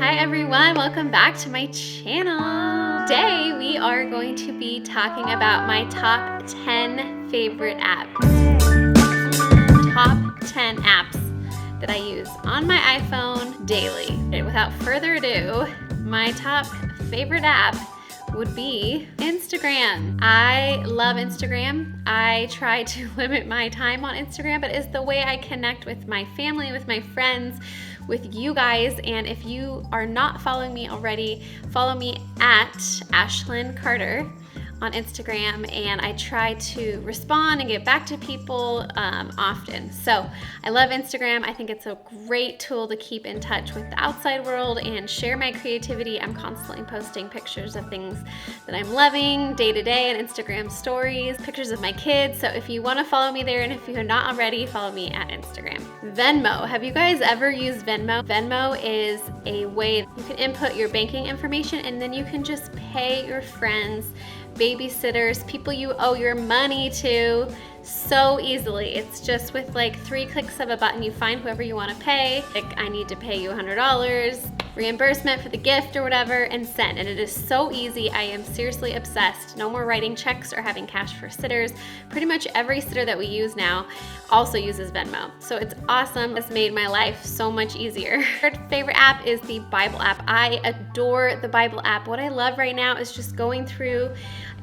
Hi everyone, welcome back to my channel. Today we are going to be talking about my top 10 favorite apps. Top 10 apps that I use on my iPhone daily. And without further ado, my top favorite app would be Instagram. I love Instagram. I try to limit my time on Instagram, but it's the way I connect with my family, with my friends, with you guys. And if you are not following me already, follow me at Ashlyn Carter on Instagram, and I try to respond and get back to people often. So I love Instagram. I think it's a great tool to keep in touch with the outside world and share my creativity. I'm constantly posting pictures of things that I'm loving day to day in Instagram stories, pictures of my kids. So if you want to follow me there, and if you're not already, follow me at Instagram. Venmo. Have you guys ever used Venmo? Venmo is a way you can input your banking information and then you can just pay your friends, babysitters, people you owe your money to so easily. It's just with like 3 clicks of a button, you find whoever you want to pay. Like, I need to pay you $100, reimbursement for the gift or whatever, and send. And it is so easy. I am seriously obsessed. No more writing checks or having cash for sitters. Pretty much every sitter that we use now also uses Venmo. So it's awesome. It's made my life so much easier. Third favorite app is the Bible app. I adore the Bible app. What I love right now is just going through,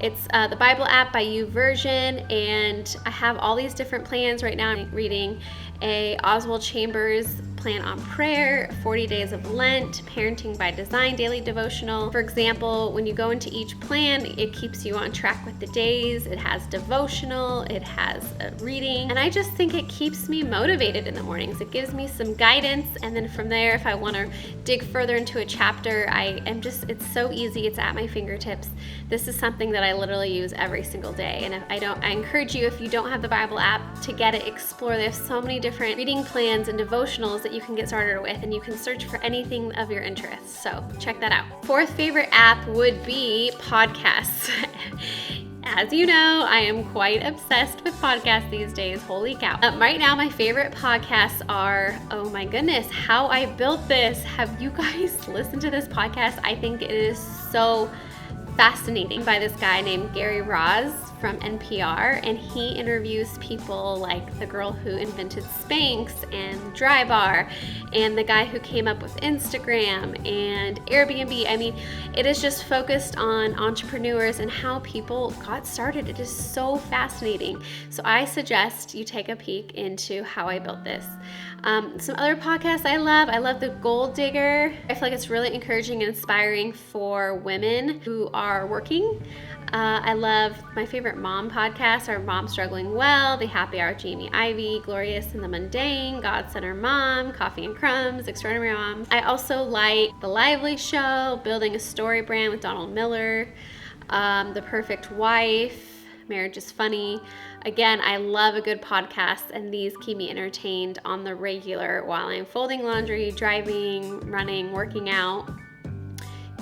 it's the Bible app by YouVersion, and I have all these different plans right now. I'm reading a Oswald Chambers plan on prayer, 40 days of Lent, parenting by design, daily devotional. For example, when you go into each plan, it keeps you on track with the days. It has devotional, it has a reading, and I just think it keeps me motivated in the mornings. It gives me some guidance, and then from there, if I want to dig further into a chapter, it's so easy. It's at my fingertips. This is something that I literally use every single day, and I encourage you, if you don't have the Bible app, to get it, explore. There's so many different reading plans and devotionals that you can get started with, and you can search for anything of your interest. So check that out. Fourth favorite app would be podcasts. As you know, I am quite obsessed with podcasts these days. Holy cow. Right now, my favorite podcasts are, oh my goodness, How I Built This. Have you guys listened to this podcast? I think it is so fascinating, by this guy named Gary Raz from NPR, and he interviews people like the girl who invented Spanx and Drybar, and the guy who came up with Instagram and Airbnb. I mean, it is just focused on entrepreneurs and how people got started. It is so fascinating. So I suggest you take a peek into How I Built This. Some other podcasts I love The Gold Digger. I feel like it's really encouraging and inspiring for women who are working. I love my favorite mom podcasts are Mom Struggling Well, The Happy Hour, Jamie Ivey, Glorious in the Mundane, God Center Mom, Coffee and Crumbs, Extraordinary Mom. I also like The Lively Show, Building a Story Brand with Donald Miller, The Perfect Wife, Marriage is Funny. Again, I love a good podcast, and these keep me entertained on the regular while I'm folding laundry, driving, running, working out.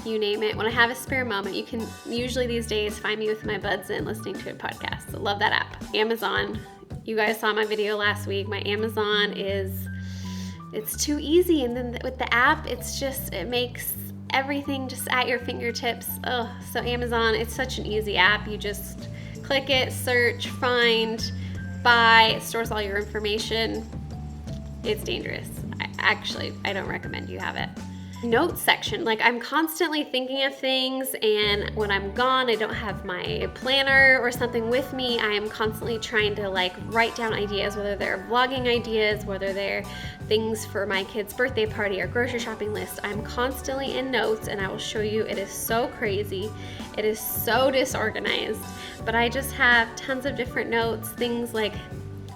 You name it. When I have a spare moment, you can usually these days find me with my buds in listening to a podcast. So love that app. Amazon. You guys saw my video last week. My Amazon it's too easy. And then with the app, it makes everything just at your fingertips. Oh, so Amazon, it's such an easy app. You just click it, search, find, buy. It stores all your information. It's dangerous. I don't recommend you have it. Notes section. Like, I'm constantly thinking of things, and when I'm gone, I don't have my planner or something with me. I am constantly trying to write down ideas, whether they're vlogging ideas, whether they're things for my kid's birthday party or grocery shopping list. I'm constantly in notes, and I will show you, it is so crazy. It is so disorganized, but I just have tons of different notes, things like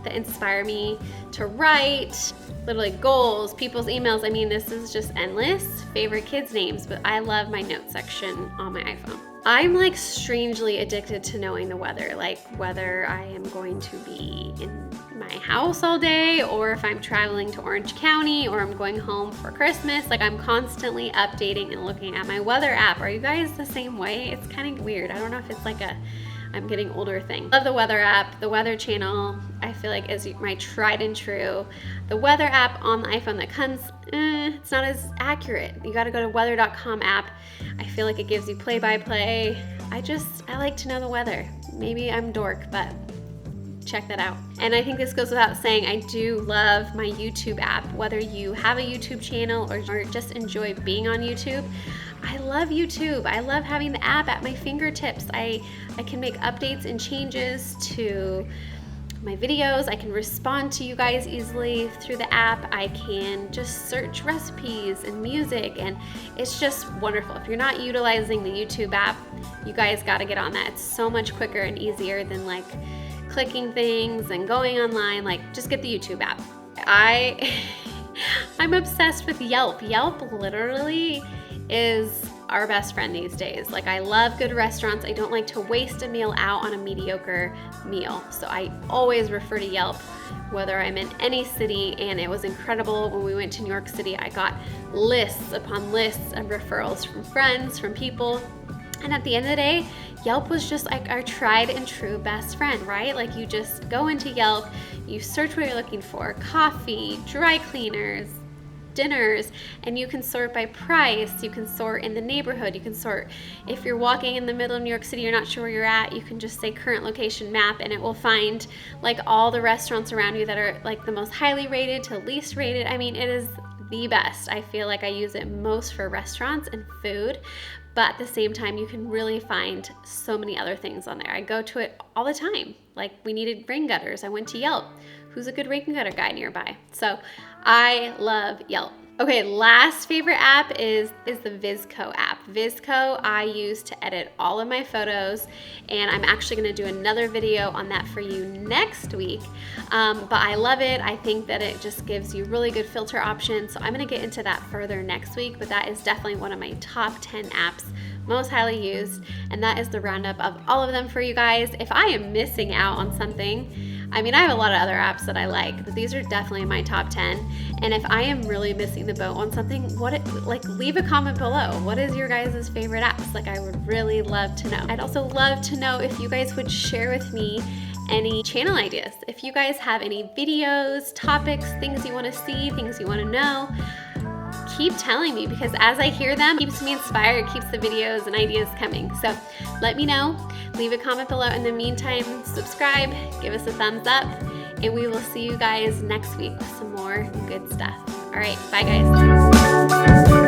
that inspire me to write, literally goals, people's emails. I mean, this is just endless. Favorite kids' names, but I love my notes section on my iPhone. I'm strangely addicted to knowing the weather, like whether I am going to be in my house all day, or if I'm traveling to Orange County, or I'm going home for Christmas. I'm constantly updating and looking at my weather app. Are you guys the same way? It's kind of weird. I don't know if it's a I'm getting older thing. Love the weather app. The weather channel, I feel like, is my tried and true. The weather app on the iPhone that comes, it's not as accurate. You gotta go to weather.com app. I feel like it gives you play-by-play. I like to know the weather. Maybe I'm dork, but check that out. And I think this goes without saying, I do love my YouTube app. Whether you have a YouTube channel or just enjoy being on YouTube, I love YouTube. I love having the app at my fingertips. I can make updates and changes to my videos. I can respond to you guys easily through the app. I can just search recipes and music, and it's just wonderful. If you're not utilizing the YouTube app, you guys gotta get on that. It's so much quicker and easier than like clicking things and going online. Like, just get the YouTube app. I'm obsessed with Yelp. Yelp literally is our best friend these days. Like, I love good restaurants. I don't like to waste a meal out on a mediocre meal. So I always refer to Yelp, whether I'm in any city, and it was incredible when we went to New York City. I got lists upon lists of referrals from friends, from people. And at the end of the day, Yelp was just like our tried and true best friend, right? Like, you just go into Yelp, you search what you're looking for, coffee, dry cleaners, dinners, and you can sort by price, you can sort in the neighborhood, you can sort, if you're walking in the middle of New York City, you're not sure where you're at, you can just say current location map, and it will find like all the restaurants around you that are like the most highly rated to least rated. I mean, it is the best. I feel like I use it most for restaurants and food, but at the same time, you can really find so many other things on there. I go to it all the time. Like, we needed rain gutters. I went to Yelp. Who's a good rain gutter guy nearby? So I love Yelp. Okay, last favorite app is the VSCO app. VSCO I use to edit all of my photos, and I'm actually gonna do another video on that for you next week. But I love it. I think that it just gives you really good filter options. So I'm gonna get into that further next week, but that is definitely one of my top 10 apps most highly used, and that is the roundup of all of them for you guys. If I am missing out on something, I mean, I have a lot of other apps that I like, but these are definitely my top 10. And if I am really missing the boat on something, leave a comment below. What is your guys' favorite apps? Like, I would really love to know. I'd also love to know if you guys would share with me any channel ideas. If you guys have any videos, topics, things you want to see, things you want to know, keep telling me, because as I hear them, it keeps me inspired, keeps the videos and ideas coming. So let me know, leave a comment below. In the meantime, subscribe, give us a thumbs up, and we will see you guys next week with some more good stuff. All right, bye guys.